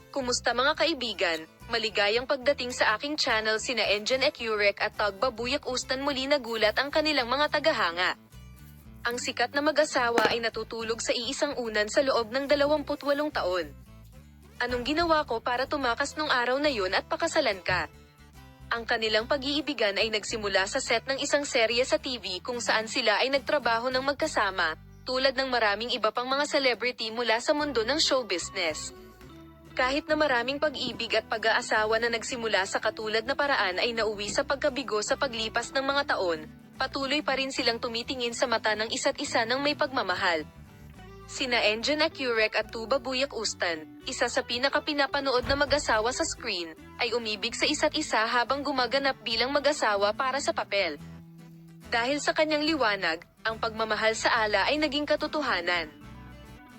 Kumusta mga kaibigan? Maligayang pagdating sa aking channel sina Enjen Ecurek at Tagba Buyak Ustan muli nagulat ang kanilang mga tagahanga. Ang sikat na mag-asawa ay natutulog sa iisang unan sa loob ng 28 taon. Anong ginawa ko para tumakas nung araw na yun at pakasalan ka? Ang kanilang pag-iibigan ay nagsimula sa set ng isang serye sa TV kung saan sila ay nagtrabaho ng magkasama, tulad ng maraming iba pang mga celebrity mula sa mundo ng show business. Kahit na maraming pag-ibig at pag-aasawa na nagsimula sa katulad na paraan ay nauwi sa pagkabigo sa paglipas ng mga taon, patuloy pa rin silang tumitingin sa mata ng isa't isa ng may pagmamahal. Sina Enjen Ecurek at Tuba Buyak Ustan, isa sa pinakapinapanood na mag-asawa sa screen, ay umibig sa isa't isa habang gumaganap bilang mag-asawa para sa papel. Dahil sa kanyang liwanag, ang pagmamahal sa ala ay naging katotohanan.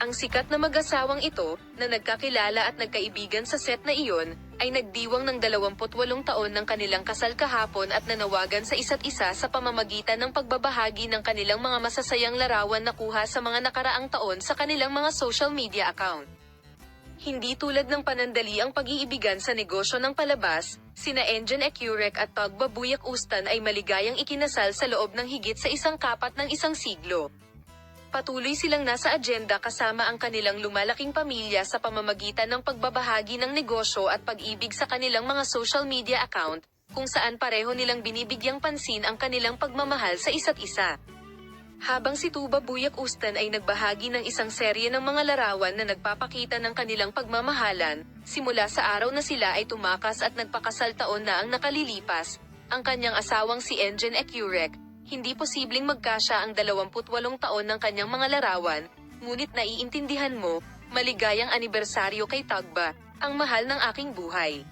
Ang sikat na mag-asawang ito, na nagkakilala at nagkaibigan sa set na iyon, ay nagdiwang ng 28 taon ng kanilang kasal kahapon at nanawagan sa isa't isa sa pamamagitan ng pagbabahagi ng kanilang mga masasayang larawan na kuha sa mga nakaraang taon sa kanilang mga social media account. Hindi tulad ng panandali ang pag-iibigan sa negosyo ng palabas, sina Enjen Ecurek at Tagba Buyak Ustan ay maligayang ikinasal sa loob ng higit sa isang kapat ng isang siglo. Patuloy silang nasa agenda kasama ang kanilang lumalaking pamilya sa pamamagitan ng pagbabahagi ng negosyo at pag-ibig sa kanilang mga social media account, kung saan pareho nilang binibigyang pansin ang kanilang pagmamahal sa isa't isa. Habang si Tuba Buyak Ustan ay nagbahagi ng isang serye ng mga larawan na nagpapakita ng kanilang pagmamahalan, simula sa araw na sila ay tumakas at nagpakasal taon na ang nakalilipas, ang kanyang asawang si Enjen Ecurek, hindi posibleng magkasya ang 28 taon ng kanyang mga larawan, ngunit naiintindihan mo, maligayang anibersaryo kay Tagba, ang mahal ng aking buhay.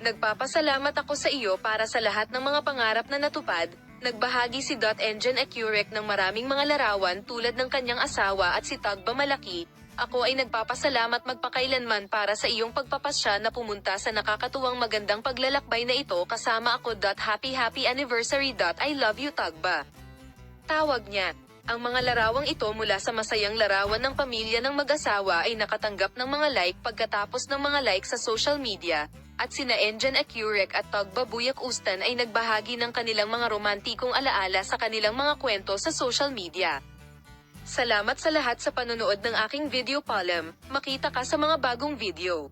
Nagpapasalamat ako sa iyo para sa lahat ng mga pangarap na natupad, nagbahagi si Enjen Ecurek ng maraming mga larawan tulad ng kanyang asawa at si Tagba Malaki. Ako ay nagpapasalamat magpakailanman para sa iyong pagpapasya na pumunta sa nakakatuwang magandang paglalakbay na ito kasama ako. Happy anniversary. I love you Tagba. Tawag niya. Ang mga larawang ito mula sa masayang larawan ng pamilya ng mag-asawa ay nakatanggap ng mga like pagkatapos ng mga like sa social media, at sina Enjen Ecurek at Tagba Buyak Ustan ay nagbahagi ng kanilang mga romantikong alaala sa kanilang mga kwento sa social media. Salamat sa lahat sa panonood ng aking video column. Makita ka sa mga bagong video.